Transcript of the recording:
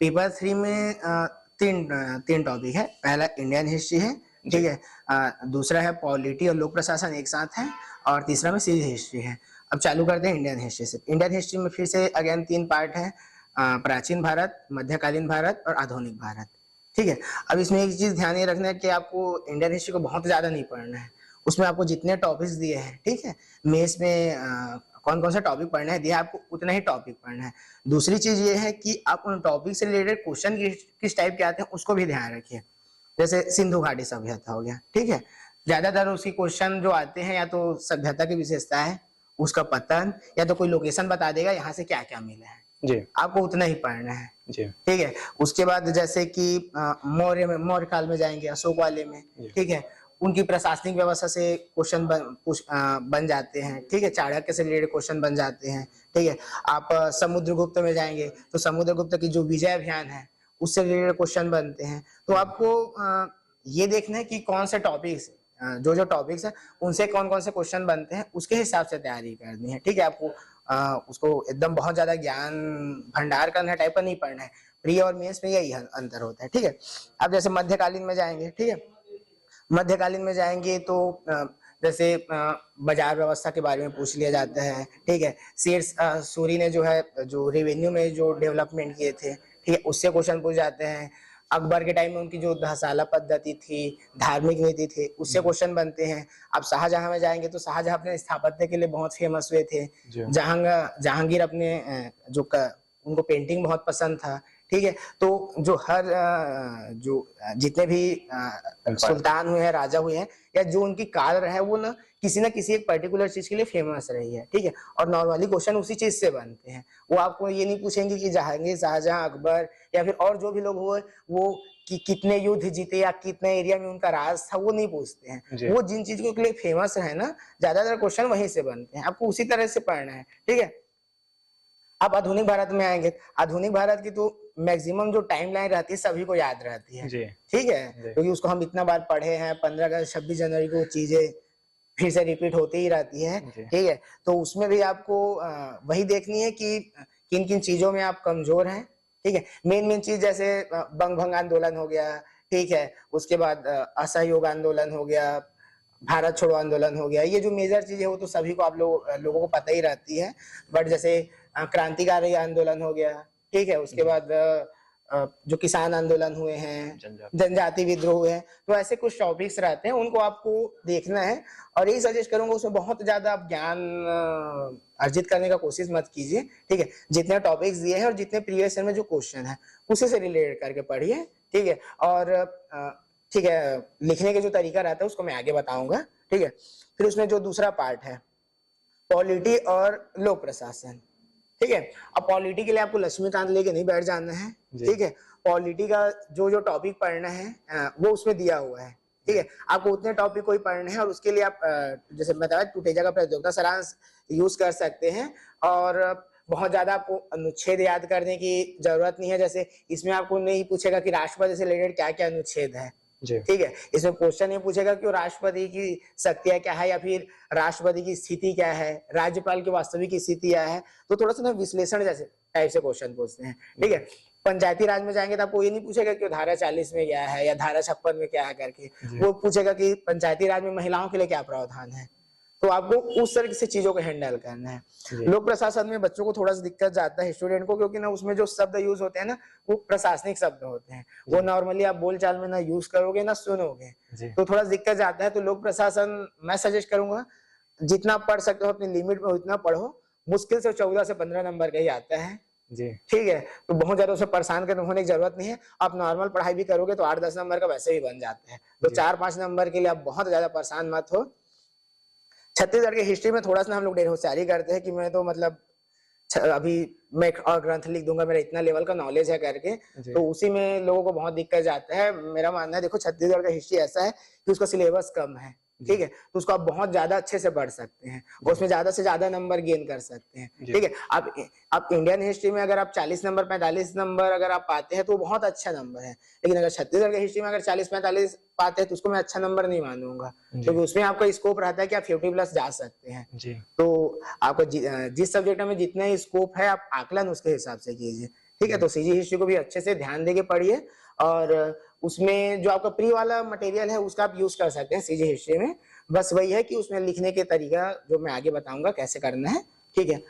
Paper 3 में तीन topic है। पहला इंडियन हिस्ट्री है, जी। ठीक है। दूसरा है पॉलिटी और लोक प्रशासन एक साथ है, और तीसरा में सिविल हिस्ट्री है। अब चालू करते हैं इंडियन हिस्ट्री से। इंडियन हिस्ट्री में फिर से अगेन 3 पार्ट है, प्राचीन भारत, मध्यकालीन भारत और आधुनिक भारत, ठीक है। अब इसमें एक चीज ध्यान ये रखना है कि आपको इंडियन हिस्ट्री को बहुत ज्यादा नहीं पढ़ना है। उसमें आपको जितने टॉपिक्स दिए हैं, ठीक है, मेंस में कौन कौन सा टॉपिक पढ़ना है दिया, आपको उतना ही टॉपिक पढ़ना है। दूसरी चीज ये है कि आप उन टॉपिक से रिलेटेड क्वेश्चन किस टाइप के आते हैं उसको भी ध्यान रखिए। जैसे सिंधु घाटी सभ्यता हो गया, ठीक है, ज्यादातर उसकी क्वेश्चन जो आते हैं या तो सभ्यता की विशेषता है, उसका पतन, या तो कोई लोकेशन बता देगा यहाँ से क्या क्या मिला है, जी। आपको उतना ही पढ़ना है, जी। ठीक है। उसके बाद जैसे कि मौर्य काल में जाएंगे, अशोक वाले में, ठीक है, उनकी प्रशासनिक व्यवस्था से क्वेश्चन बन जाते हैं, ठीक है, चाणक्य से रिलेटेड क्वेश्चन बन जाते हैं, ठीक है। आप समुद्रगुप्त में जाएंगे तो समुद्रगुप्त की जो विजय अभियान है उससे रिलेटेड क्वेश्चन बनते हैं। तो आपको ये देखना है कि कौन से टॉपिक्स, जो टॉपिक्स है उनसे कौन कौन से क्वेश्चन बनते हैं, उसके हिसाब से तैयारी करनी है, ठीक है। आपको उसको एकदम बहुत ज्यादा ज्ञान भंडार करना टाइप का नहीं पढ़ना है। प्री और मेंस में यही अंतर होता है, ठीक है। अब जैसे मध्यकालीन में जाएंगे, ठीक है, मध्यकालीन में जाएंगे तो जैसे बाजार व्यवस्था के बारे में पूछ लिया जाता है, ठीक है। शेर सूरी ने जो है जो रेवेन्यू में जो डेवलपमेंट किए थे, ठीक है, उससे क्वेश्चन पूछ जाते हैं। अकबर के टाइम में उनकी जो धसाला पद्धति थी, धार्मिक नीति थी, उससे क्वेश्चन बनते हैं। अब शाहजहां में जाएंगे तो शाहजहां अपने स्थापत्य के लिए बहुत फेमस हुए थे। जहांगीर अपने उनको पेंटिंग बहुत पसंद था, ठीक है। तो जो हर जो जितने भी सुल्तान हुए हैं, राजा हुए हैं, या जो उनकी काल रहा है, वो ना किसी एक पर्टिकुलर चीज के लिए फेमस रही है, ठीक है। और नॉर्मली क्वेश्चन उसी चीज से बनते हैं। वो आपको ये नहीं पूछेंगे कि जहांगीर, शाहजहां, अकबर या फिर और जो भी लोग हुए वो कि कितने युद्ध जीते या कितने एरिया में उनका राज था, वो नहीं पूछते हैं। वो जिन चीजों के लिए फेमस है ना, ज्यादातर क्वेश्चन वहीं से बनते हैं। आपको उसी तरह से पढ़ना है, ठीक है। आप आधुनिक भारत में आएंगे, आधुनिक भारत की तो मैक्सिमम जो टाइमलाइन रहती है सभी को याद रहती है, ठीक है, क्योंकि उसको हम इतना बार पढ़े हैं। 15 अगस्त, 26 जनवरी को चीजें फिर से रिपीट होती ही रहती है, ठीक है। तो उसमें भी आपको वही देखनी है कि किन किन चीजों में आप कमजोर हैं, ठीक है। मेन चीज जैसे बंग भंग आंदोलन हो गया, ठीक है, उसके बाद असहयोग आंदोलन हो गया, भारत छोड़ो आंदोलन हो गया। ये जो मेजर चीज है वो तो सभी को आप लोगों को पता ही रहती है। बट जैसे क्रांतिकारी आंदोलन हो गया, ठीक है, उसके बाद जो किसान आंदोलन हुए हैं, जनजाति विद्रोह हुए हैं, तो ऐसे कुछ टॉपिक्स रहते हैं, उनको आपको देखना है। और यही सजेस्ट करूंगा, उसमें बहुत ज्यादा आप ज्ञान अर्जित करने का कोशिश मत कीजिए, ठीक है। जितने टॉपिक्स दिए हैं और जितने प्रीवियस ईयर में जो क्वेश्चन है उसी से रिलेटेड करके पढ़िए, ठीक है। और ठीक है, लिखने के जो तरीका रहता है उसको मैं आगे बताऊंगा, ठीक है। फिर उसमें जो दूसरा पार्ट है पॉलिटी और लोक प्रशासन, ठीक है। अब पॉलिटी के लिए आपको लक्ष्मीकांत लेके नहीं बैठ जाना है, ठीक है। पॉलिटी का जो टॉपिक पढ़ना है वो उसमें दिया हुआ है, ठीक है। आपको उतने टॉपिक कोई पढ़ने हैं और उसके लिए आप जैसे बताया टूटेजा का प्रतियोगिता सारांश यूज कर सकते हैं। और बहुत ज्यादा आपको अनुच्छेद याद करने की जरूरत नहीं है। जैसे इसमें आपको नहीं पूछेगा कि राष्ट्रपति से रिलेटेड क्या क्या अनुच्छेद है, ठीक है। इसमें क्वेश्चन ये पूछेगा कि राष्ट्रपति की शक्तियां क्या है, या फिर राष्ट्रपति की स्थिति क्या है, राज्यपाल की वास्तविक स्थिति क्या है। तो थोड़ा सा ना विश्लेषण जैसे टाइप से क्वेश्चन पूछते हैं, ठीक है। पंचायती राज में जाएंगे तो आपको ये नहीं पूछेगा कि धारा 40 में क्या है या धारा 56 में क्या है करके। वो पूछेगा कि पंचायती राज में महिलाओं के लिए क्या प्रावधान है। तो आपको उस तरह से चीजों को हैंडल करना है। लोक प्रशासन में बच्चों को थोड़ा सा दिक्कत जाता है स्टूडेंट को, क्योंकि ना उसमें जो शब्द यूज होते हैं ना वो प्रशासनिक शब्द होते हैं, वो नॉर्मली आप बोलचाल में ना यूज करोगे ना सुनोगे, तो थोड़ा दिक्कत जाता है। तो लोक प्रशासन मैं सजेस्ट करूंगा जितना पढ़ सकते हो अपनी लिमिट में उतना पढ़ो। मुश्किल से 14 से 15 नंबर का ही आता है, ठीक है। तो बहुत ज्यादा उसे परेशान होने की जरूरत नहीं है। आप नॉर्मल पढ़ाई भी करोगे तो 8-10 नंबर का वैसे ही बन जाता है। तो 4-5 नंबर के लिए आप बहुत ज्यादा परेशान मत हो। छत्तीसगढ़ की हिस्ट्री में थोड़ा सा हम लोग ढेर होशियारी करते हैं कि मैं तो मतलब अभी मैं और ग्रंथ लिख दूंगा, मेरा इतना लेवल का नॉलेज है करके, तो उसी में लोगों को बहुत दिक्कत जाता है। मेरा मानना है देखो छत्तीसगढ़ का हिस्ट्री ऐसा है कि उसका सिलेबस कम है, ठीक है, तो उसको आप बहुत ज्यादा अच्छे से पढ़ सकते हैं और उसमें ज्यादा से ज्यादा नंबर गेन कर सकते हैं, ठीक है। आप इंडियन हिस्ट्री में अगर आप 40 नंबर 45 नंबर अगर आप पाते हैं तो बहुत अच्छा नंबर है। लेकिन अगर छत्तीसगढ़ की हिस्ट्री में अगर 40-45 पाते हैं तो उसको मैं अच्छा नंबर नहीं मानूंगा, क्योंकि उसमें आपका स्कोप रहता है कि आप 50+ जा सकते हैं। तो आपको जिस सब्जेक्ट में जितना स्कोप है आप आकलन उसके हिसाब से कीजिए, ठीक है। ठीक है, तो सीजी हिस्ट्री को भी अच्छे से ध्यान देके पढ़िए और उसमें जो आपका प्री वाला मटेरियल है उसका आप यूज कर सकते हैं सीजी हिस्ट्री में। बस वही है कि उसमें लिखने के तरीका जो मैं आगे बताऊंगा कैसे करना है, ठीक है।